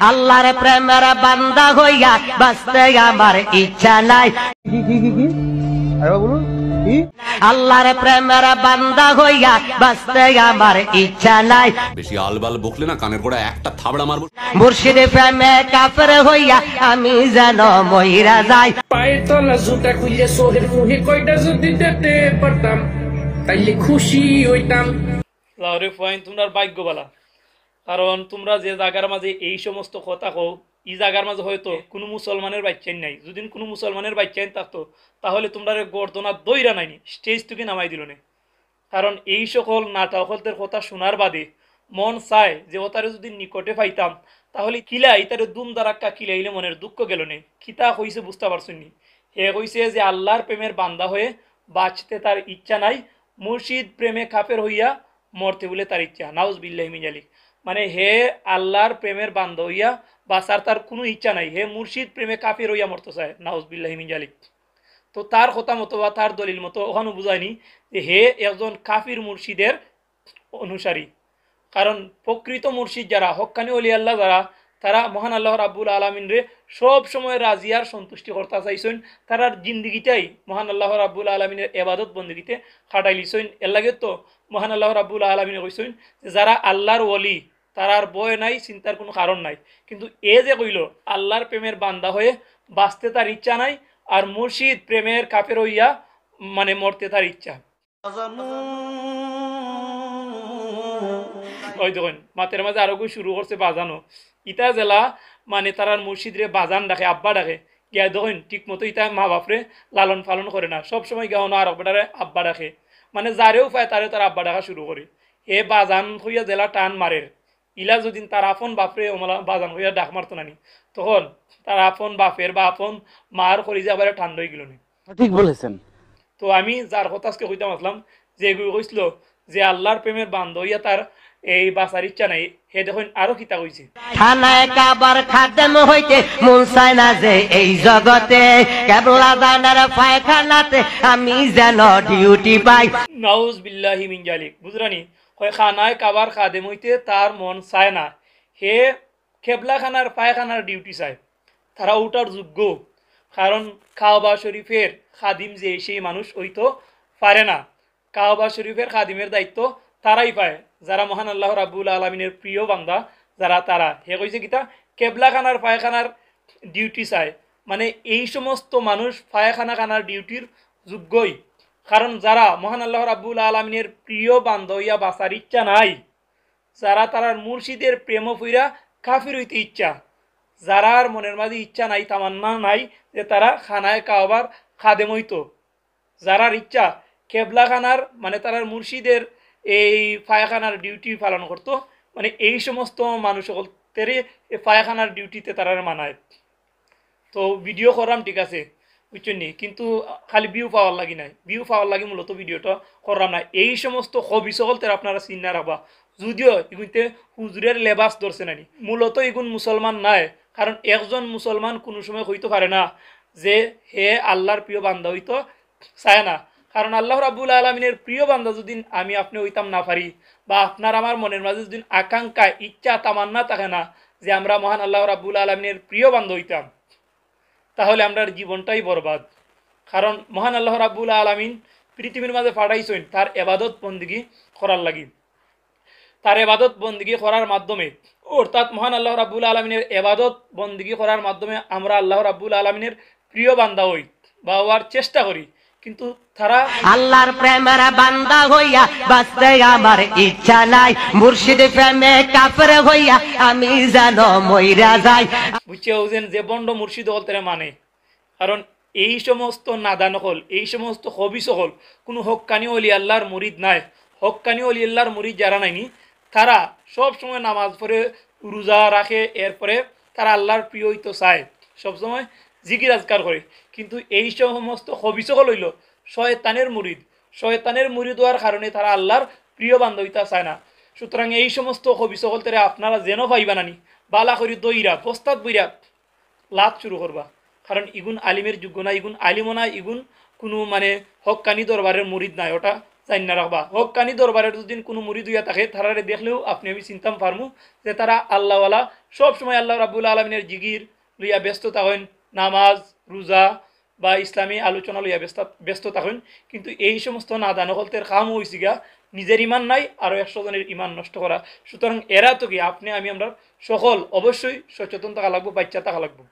আল্লাহর প্রেমের বান্দা হইয়া বাঁচতে আমার ইচ্ছা নাই। কি আরে বলুন কি? আল্লাহর প্রেমের বান্দা হইয়া বাঁচতে আমার ইচ্ছা নাই। বেশি আলবাল বকলে না কানের গোড়া একটা থাবড়া মারবো। মুর্শিদ প্রেমে কাফের হইয়া আমি যেন মইরা যাই। পায়ের তলা জুতা খুললে সোহের মুহে কয়টা যদি দিতে পারতাম তাইলে খুশি হইতাম। লাউরে ফাইন তোমরা ভাগ্যবালা, কারণ তোমরা যে জায়গার মাঝে এই সমস্ত কথা কও এই জায়গার মাঝে হয়তো কোনো মুসলমানের বাচ্চাই নাই। যদি কোনো মুসলমানের বাচ্চাই থাকতো তাহলে তোমরা গর্দনা দইরা নাইনি স্টেজ থেকে নামাই দিল না। কারণ এই সকল নাটকদের কথা শোনার বাদে মন চায় যে ওতারে যদি নিকটে পাইতাম তাহলে কিলা ইতারে দুম দারাক্কা কিলাইলে মনের দুঃখ গেল নেই। খিতা হইছে বুঝতে পারছেন নি? হে কইছে যে আল্লাহর প্রেমের বান্দা হয়ে বাঁচতে তার ইচ্ছা নাই, মুর্শিদ প্রেমে কাফের হইয়া মরতে বলে তার ইচ্ছা। নাউজ বিল্লাহি মিন জালিক। মানে হে আল্লাহর প্রেমের বান্দা হইয়া বাঁচার তার কোনো ইচ্ছা নাই, হে মুর্শিদ প্রেমে কাফের হইয়া মরতে চায়। নাউজ বিল্লাহি মিন জালিক। তো তার কথা মতো বা তার দলিল মতো ওখানে বুঝায়নি যে হে একজন কাফির মুর্শিদের অনুসারী। কারণ প্রকৃত মুর্শিদ যারা, হক্কানি ওলি আল্লাহ যারা, তারা মহান আল্লাহ রাব্বুল আলামিন রে সব সময় রাজিয়ার সন্তুষ্টি করতে চাইছেন। তারার জিন্দিগিটাই মহান আল্লাহ রাব্বুল আলামিনের ইবাদত বন্দেগীতে খাটাই লিছেন। এর লাগে তো মহান আল্লাহ রাব্বুল আলামিনে কইছেন যে যারা আল্লাহর ওলি তারার ভয় নাই, চিন্তার কোনো কারণ নাই। কিন্তু এ যে কইল আল্লাহর প্রেমের বান্দা হয়ে বাঁচতে তার ইচ্ছা নাই, আর মুর্শিদ প্রেমের কাফের হইয়া মানে মরতে তার ইচ্ছা। ওই দেখুন মাতের মাঝে আরো শুরু করছে বাজানো। ইতা জেলা মানে তারার মুর্শিদ রে বাজান ডাকে, আব্বা ডাকে। গিয়া দেখুন ঠিক মতো ইতা মা বাপরে লালন পালন করে না, সবসময় গাও না আর বেটারে আব্বা ডাকে। মানে যারেও পায় তারে তার আব্বা ডাকা শুরু করে। এ বাজান হইয়া জেলা টান মারে। ইলা যদি তার আপন বাপরে ওমলা বাজান হইয়া ডাক মারতো নানি, তখন তার আপন বাপের বা আপন মার করি যে আবার ঠান্ডা হয়ে গেল নি। ঠিক বলেছেন। তো আমি যার কথা আজকে কইতাম আসলাম যে এগুলো কইছিল যে আল্লাহর প্রেমের বান্ধ হইয়া তার এই বাঁচার ইচ্ছা নাই, হে দেখুন আরো কিতা কইছে। খানায় কাবার খাদেম হইতে মন চায় না যে এই জগতে, কেবলা দানার পায়খানাতে আমি যেন ডিউটি পাই। নাউজ বিল্লাহি মিন জালিক। বুঝরানি হয় খানায় কাবার খাদেম হইতে তার মন চায় না, হে কেবলা খানার পায়খানার ডিউটি চায়। তারা ওটার যোগ্য, কারণ কাবা শরীফের খাদিম যে সেই মানুষ হইতো পারে না। কাবা শরীফের খাদিমের দায়িত্ব তারাই পায় যারা মহান আল্লাহ রাব্বুল আলামিনের প্রিয় বান্দা যারা, তারা হে কইছে কিতা কেবলা খানার পায়খানার ডিউটি চায়। মানে এই সমস্ত মানুষ পায়খানা খানার ডিউটির যোগ্যই। কারণ যারা মহান আল্লাহ রাব্বুল আলামিনের প্রিয় বান্দা হইয়া বাঁচার ইচ্ছা নাই, যারা তারার মুর্শিদের প্রেম ফইরা কাফির হইতে ইচ্ছা, যারার মনের মাঝে ইচ্ছা নাই, তামান্না নাই যে তারা খানায় কাবার খাদেম হইতো, যারার ইচ্ছা কেবলা খানার মানে তারার মুর্শিদের এই পায়খানার ডিউটি পালন করতো, মানে এই সমস্ত মানুষ সকলেরই পায়খানার ডিউটিতে তারা মানায়। তো ভিডিও করলাম ঠিক আছে বুঝছেন নি, কিন্তু খালি ভিউ পাওয়ার লাগি নাই, ভিউ পাওয়ার লাগি মূলত ভিডিওটা করলাম না। এই সমস্ত হবি সকলতে আপনারা চিন্তা রাখবা। যদিও এগুনতে হুজুরের লেবাস ধরছে নানি, মূলত এগুন মুসলমান নাই। কারণ একজন মুসলমান কোনো সময় হইতে পারে না যে হে আল্লাহর প্রিয় বান্দা হইতো চায় না। কারণ আল্লাহ রাব্বুল আলামিনের প্রিয় বান্দা যদি আমি আপনি হইতাম না পারি, বা আপনার আমার মনের মাঝে যদি আকাঙ্ক্ষা ইচ্ছা তামান্না থাকে না যে আমরা মহান আল্লাহ রাব্বুল আলামিনের প্রিয় বান্দা হইতাম, তাহলে আমরা জীবনটাই বরবাদ। কারণ মহান আল্লাহ রাব্বুল আলামিন পৃথিবীর মাঝে পাঠাইছেন তার ইবাদত বন্দেগী করার লাগি। তার ইবাদত বন্দেগী করার মাধ্যমে, অর্থাৎ মহান আল্লাহ রাব্বুল আলামিনের ইবাদত বন্দেগী করার মাধ্যমে আমরা আল্লাহ রাব্বুল আলামিনের প্রিয় বান্দা হই বা হওয়ার চেষ্টা করি। কিন্তু তারা আল্লাহর প্রেমের বান্দা হইয়া বাঁচতে আমার ইচ্ছা নাই, মুর্শিদ প্রেমে কাফের হইয়া আমি যেন মইরা যাই। বুঝছে যে বন্ড মুর্শিদ হল তারা মানে, কারণ এই সমস্ত নাদা নকল, এই সমস্ত হবি সকল কোনো হক্কানি অলি আল্লাহর মুরিদ নাই। হক্কানি অলি আল্লাহর মুরিদ যারা নাইনি তারা সব সময় নামাজ পড়ে রোজা রাখে, এরপরে তারা আল্লাহর প্রিয় হইতো চায়, সবসময় জিকির আজকার করে। কিন্তু এই সমস্ত হবি সকল হইল শয়তানের মুরিদ। শয়তানের মুরিদ হওয়ার কারণে তারা আল্লাহর প্রিয় বান্ধবিতা চায় না। সুতরাং এই সমস্ত হবি সকল তারা আপনারা যেন পাইবা নানি বালা করি দইরা বস্তাত বইরা লাভ শুরু করবা। কারণ ইগুন আলিমের যোগ্য না, ইগুন আলিমও না, ইগুন কোনো মানে হক্কানি দরবারের মুরিদ নাই, ওটা জান্না রাখবা হোক কানি দরবারের যদি কোনো মুরিদ হইয়া থাকে তারারে দেখলেও আপনি আমি চিন্তাম পারমু যে তারা আল্লাহওয়ালা সব সময় আল্লাহ রাব্বুল আলমিনের জিগির লইয়া ব্যস্ত থাকেন, নামাজ রোজা বা ইসলামী আলোচনা লইয়া ব্যস্ত থাকেন। কিন্তু এই সমস্ত নাদানকলতের কাম হয়েছি গা নিজের ইমান নাই আরও 100 জনের ইমান নষ্ট করা। সুতরাং এরা তো কি আপনি আমি আমরা সকল অবশ্যই সচেতন থাকা লাগবো, বাচ্চা থাকা লাগবো।